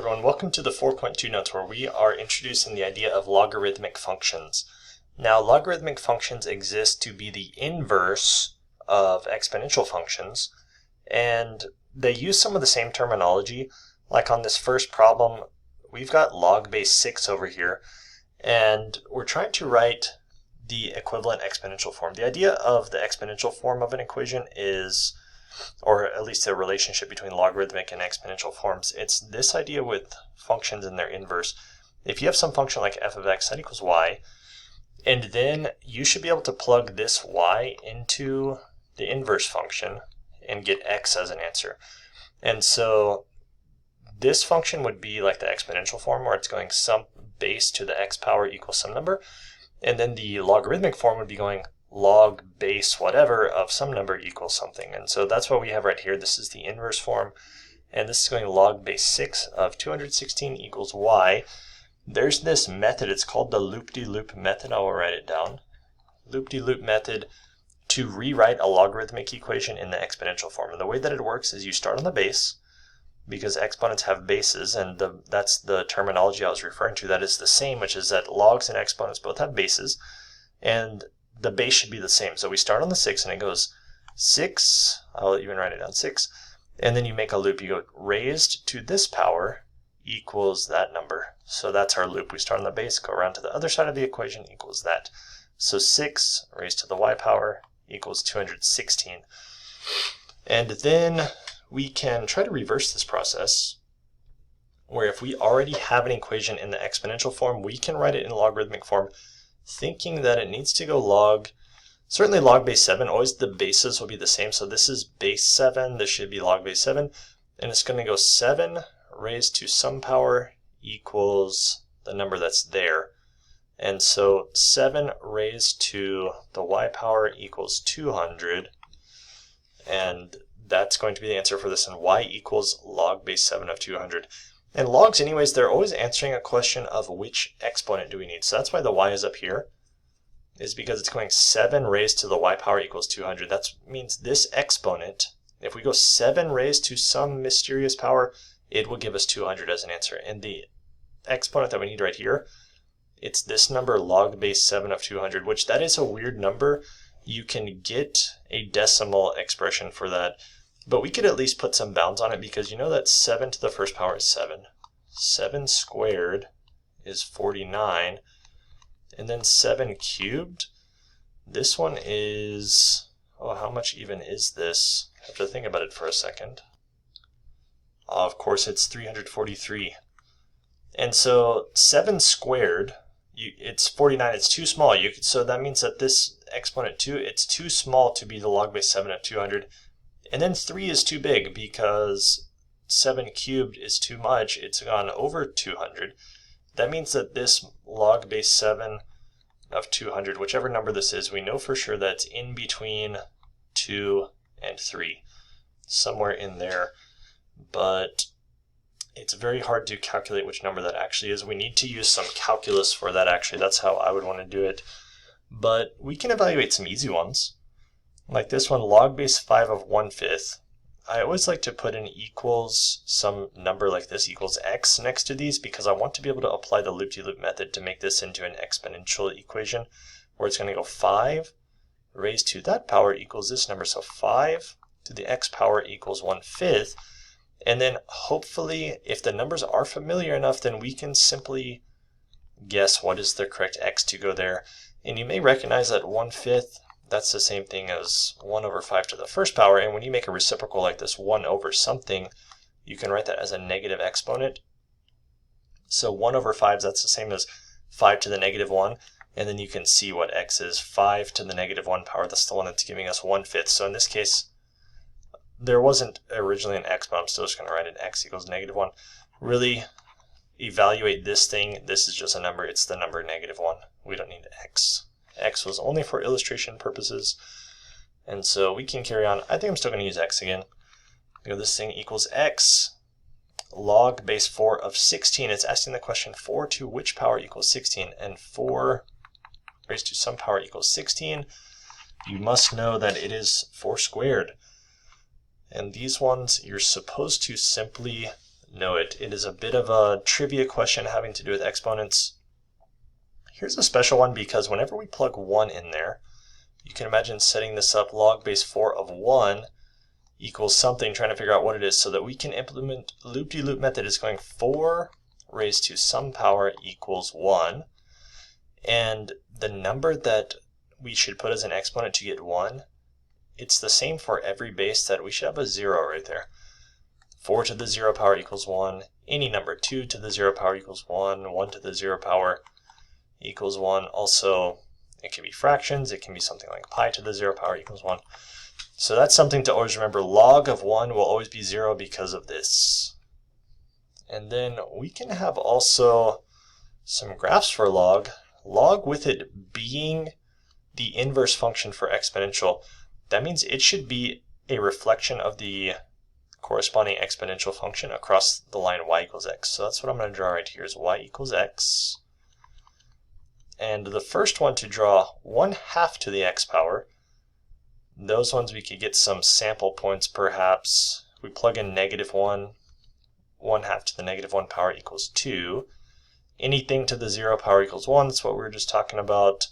everyone, welcome to the 4.2 notes where we are introducing the idea of logarithmic functions. Now, logarithmic functions exist to be the inverse of exponential functions, and they use some of the same terminology. Like on this first problem, we've got log base 6 over here, and we're trying to write the equivalent exponential form. The idea of the exponential form of an equation is, or at least the relationship between logarithmic and exponential forms, it's this idea with functions and their inverse. If you have some function like f of x that equals y, and then you should be able to plug this y into the inverse function and get x as an answer. And so this function would be like the exponential form where it's going some base to the x power equals some number, and then the logarithmic form would be going log base whatever of some number equals something. And so that's what we have right here. This is the inverse form, and this is going log base 6 of 216 equals y. There's this method, it's called the loop-de-loop method. I will write it down. Loop-de-loop method to rewrite a logarithmic equation in the exponential form. And the way that it works is you start on the base, because exponents have bases, and that's the terminology I was referring to. That is the same, which is that logs and exponents both have bases, and the base should be the same. So we start on the 6 and it goes 6, I'll even write it down, 6, and then you make a loop. You go raised to this power equals that number. So that's our loop. We start on the base, go around to the other side of the equation equals that. So 6 raised to the y power equals 216. And then we can try to reverse this process, where if we already have an equation in the exponential form, we can write it in logarithmic form, thinking that it needs to go log, certainly log base 7, always the bases will be the same. So this is base 7, this should be log base 7, and it's going to go 7 raised to some power equals the number that's there. And so 7 raised to the y power equals 200, and that's going to be the answer for this, and y equals log base 7 of 200. And logs anyways, they're always answering a question of which exponent do we need. So that's why the y is up here, is because it's going 7 raised to the y power equals 200. That means this exponent, if we go 7 raised to some mysterious power, it will give us 200 as an answer. And the exponent that we need right here, it's this number log base 7 of 200, which that is a weird number. You can get a decimal expression for that, but we could at least put some bounds on it, because you know that 7 to the first power is 7. 7 squared is 49. And then 7 cubed, this one is, oh, how much even is this? I have to think about it for a second. Of course, it's 343. And so 7 squared, it's 49, it's too small. So that means that this exponent 2, it's too small to be the log base 7 of 200. And then 3 is too big, because 7 cubed is too much. It's gone over 200. That means that this log base 7 of 200, whichever number this is, we know for sure that it's in between 2 and 3, somewhere in there. But it's very hard to calculate which number that actually is. We need to use some calculus for that, actually. That's how I would want to do it. But we can evaluate some easy ones. Like this one, log base 5 of 1/5. I always like to put in equals some number like this equals x next to these, because I want to be able to apply the loop-de-loop method to make this into an exponential equation, where it's going to go 5 raised to that power equals this number. So 5 to the x power equals 1/5. And then hopefully, if the numbers are familiar enough, then we can simply guess what is the correct x to go there. And you may recognize that 1/5, that's the same thing as 1 over 5 to the first power. And when you make a reciprocal like this, 1 over something, you can write that as a negative exponent. So 1 over 5, that's the same as 5 to the negative 1. And then you can see what x is. 5 to the negative 1 power, that's the one that's giving us 1/5. So in this case, there wasn't originally an x, but I'm still just going to write an x equals negative 1. Really evaluate this thing. This is just a number. It's the number negative 1. We don't need x. X was only for illustration purposes. And so we can carry on. I think I'm still going to use x again. This thing equals x log base 4 of 16. It's asking the question 4 to which power equals 16? And 4 raised to some power equals 16. You must know that it is 4 squared. And these ones, you're supposed to simply know it. It is a bit of a trivia question having to do with exponents. Here's a special one because whenever we plug 1 in there, you can imagine setting this up log base 4 of 1 equals something, trying to figure out what it is so that we can implement loop-de-loop method is going 4 raised to some power equals 1. And the number that we should put as an exponent to get 1, it's the same for every base, that we should have a 0 right there. 4 to the 0 power equals 1. Any number, 2 to the 0 power equals 1. 1 to the 0 power equals 1. Also, it can be fractions. It can be something like pi to the 0 power equals 1. So that's something to always remember. Log of 1 will always be 0 because of this. And then we can have also some graphs for log. Log with it being the inverse function for exponential. That means it should be a reflection of the corresponding exponential function across the line y equals x. So that's what I'm going to draw right here is y equals x. And the first one to draw 1/2 to the x power, those ones we could get some sample points perhaps. We plug in -1, 1/2 to the -1 power equals 2. Anything to the 0 power equals 1, that's what we were just talking about.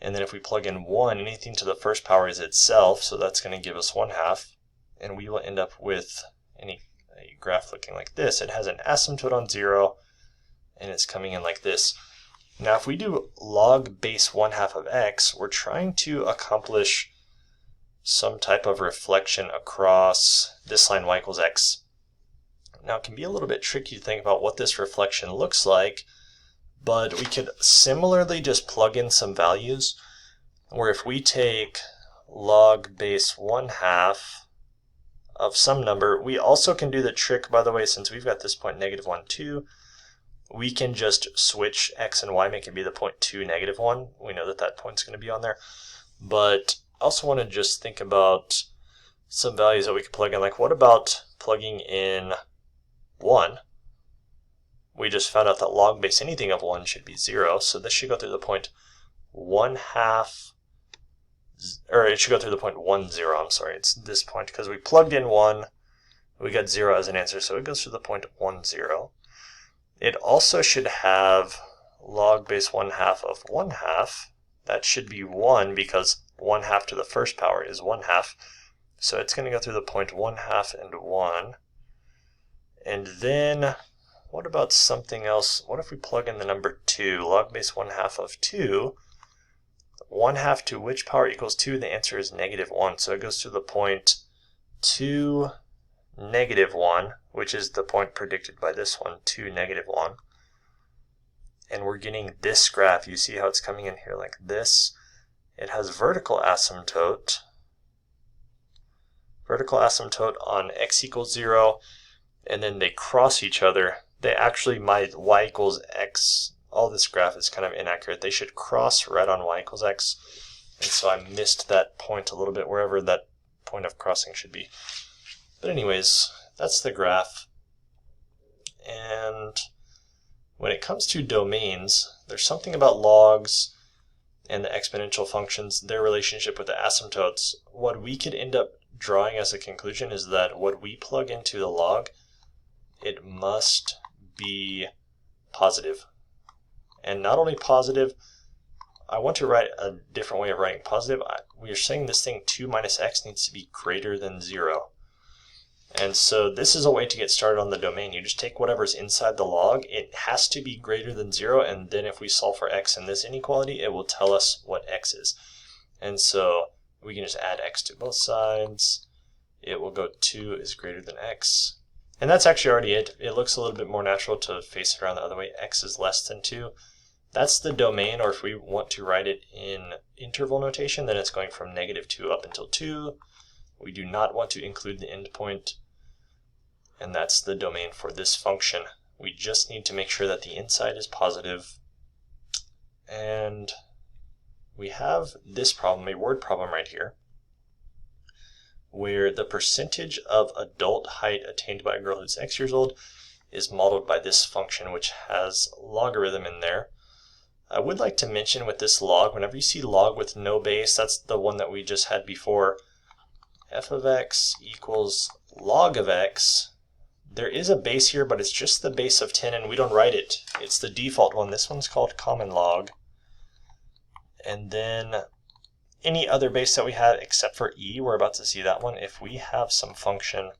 And then if we plug in 1, anything to the first power is itself, so that's going to give us 1/2. And we will end up with a graph looking like this. It has an asymptote on 0, and it's coming in like this. Now if we do log base 1/2 of x, we're trying to accomplish some type of reflection across this line y equals x. Now it can be a little bit tricky to think about what this reflection looks like, but we could similarly just plug in some values, where if we take log base 1/2 of some number, we also can do the trick, by the way, since we've got this point -1, 2, we can just switch x and y, make it be the point 2, -1. We know that that point's going to be on there. But I also want to just think about some values that we could plug in. Like, what about plugging in 1? We just found out that log base anything of 1 should be 0, so this should go through the point 1/2, or it should go through the point 1, 0, I'm sorry, it's this point, because we plugged in 1, we got 0 as an answer, so it goes through the point 1, 0. It also should have log base 1/2 of 1/2. That should be 1 because 1/2 to the first power is 1/2. So it's going to go through the point 1/2 and 1. And then what about something else? What if we plug in the number 2? Log base 1/2 of 2. 1/2 to which power equals 2? The answer is -1. So it goes through the point 2, -1, which is the point predicted by this one, 2, -1. And we're getting this graph. You see how it's coming in here like this? It has vertical asymptote on x equals 0, and then they cross each other. They actually, my y equals x, all this graph is kind of inaccurate. They should cross right on y equals x. And so I missed that point a little bit, wherever that point of crossing should be. But anyways, that's the graph. And when it comes to domains, there's something about logs and the exponential functions, their relationship with the asymptotes. What we could end up drawing as a conclusion is that what we plug into the log, it must be positive. And not only positive, I want to write a different way of writing positive. We are saying this thing 2 minus x needs to be greater than 0. And so this is a way to get started on the domain. You just take whatever's inside the log. It has to be greater than 0, and then if we solve for x in this inequality, it will tell us what x is. And so we can just add x to both sides. It will go 2 is greater than x. And that's actually already it. It looks a little bit more natural to face it around the other way. X is less than 2. That's the domain, or if we want to write it in interval notation, then it's going from -2 up until 2. We do not want to include the endpoint, and that's the domain for this function. We just need to make sure that the inside is positive. And we have this problem, a word problem right here, where the percentage of adult height attained by a girl who's X years old is modeled by this function, which has logarithm in there. I would like to mention with this log, whenever you see log with no base, that's the one that we just had before. F of x equals log of x. there is a base here, but it's just the base of 10 and we don't write it. It's the default one. This one's called common log. And then any other base that we have except for e, we're about to see that one. If we have some function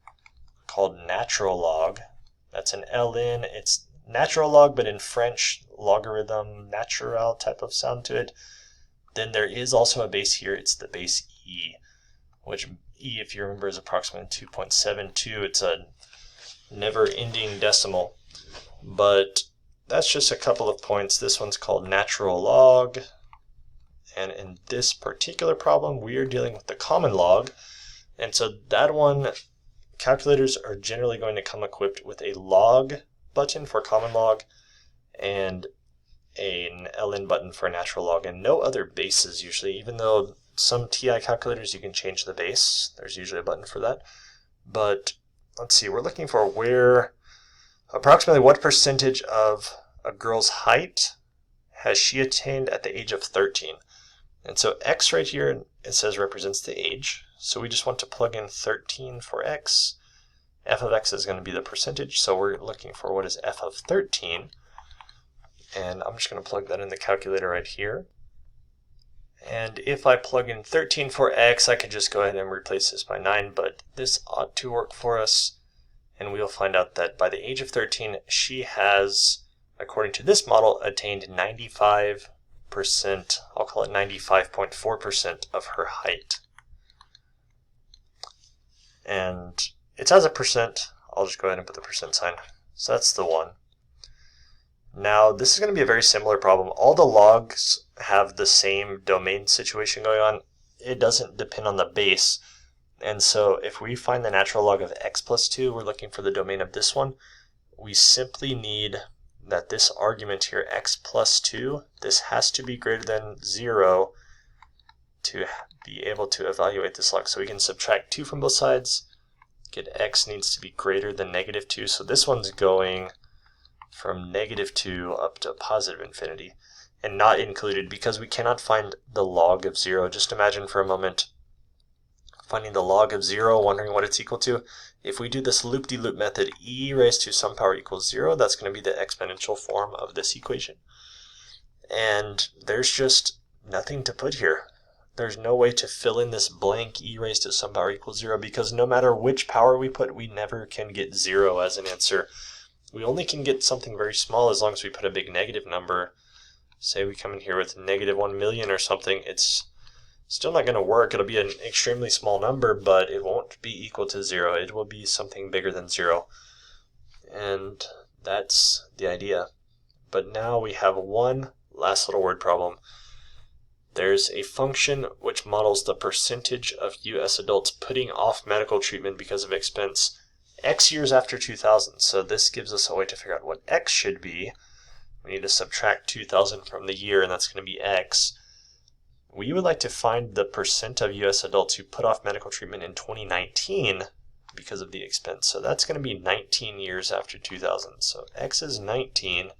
called natural log, that's an ln, it's natural log, but in French, logarithm, natural type of sound to it, then there is also a base here. It's the base e, which e, if you remember, is approximately 2.72. It's a never-ending decimal. But that's just a couple of points. This one's called natural log. And in this particular problem, we are dealing with the common log. And so that one, calculators are generally going to come equipped with a log button for common log and an ln button for natural log, and no other bases usually, even though some TI calculators you can change the base. There's usually a button for that. But let's see, we're looking for where approximately what percentage of a girl's height has she attained at the age of 13. And so x right here, it says represents the age. So we just want to plug in 13 for x. F of x is going to be the percentage, so we're looking for what is f of 13. And I'm just going to plug that in the calculator right here. And if I plug in 13 for x, I could just go ahead and replace this by 9, but this ought to work for us. And we'll find out that by the age of 13, she has, according to this model, attained 95%, I'll call it 95.4% of her height. And it's as a percent, I'll just go ahead and put the percent sign. So that's the one. Now, this is going to be a very similar problem. All the logs have the same domain situation going on. It doesn't depend on the base. And so if we find the natural log of x plus 2, we're looking for the domain of this one. We simply need that this argument here, x plus 2, this has to be greater than 0 to be able to evaluate this log. So we can subtract 2 from both sides, get x needs to be greater than negative 2. So this one's going from negative 2 up to positive infinity, and not included because we cannot find the log of 0. Just imagine for a moment finding the log of 0, wondering what it's equal to. If we do this loop-de-loop method, e raised to some power equals 0, that's going to be the exponential form of this equation. And there's just nothing to put here. There's no way to fill in this blank e raised to some power equals 0, because no matter which power we put, we never can get 0 as an answer. We only can get something very small as long as we put a big negative number. Say we come in here with negative 1 million or something, it's still not going to work. It'll be an extremely small number, but it won't be equal to 0. It will be something bigger than 0. And that's the idea. But now we have one last little word problem. There's a function which models the percentage of US adults putting off medical treatment because of expense X years after 2000. So this gives us a way to figure out what X should be. We need to subtract 2000 from the year, and that's going to be X. We would like to find the percent of US adults who put off medical treatment in 2019 because of the expense. So that's going to be 19 years after 2000. So X is 19.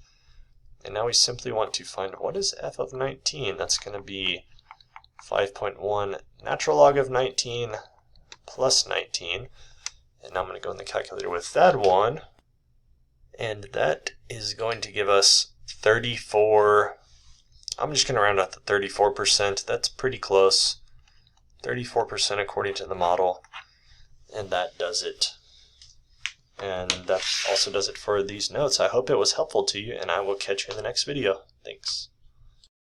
And now we simply want to find what is f of 19. That's going to be 5.1 natural log of 19 plus 19. And now I'm going to go in the calculator with that one. And that is going to give us 34. I'm just going to round out the 34%. That's pretty close. 34% according to the model. And that does it. And that also does it for these notes. I hope it was helpful to you, and I will catch you in the next video. Thanks.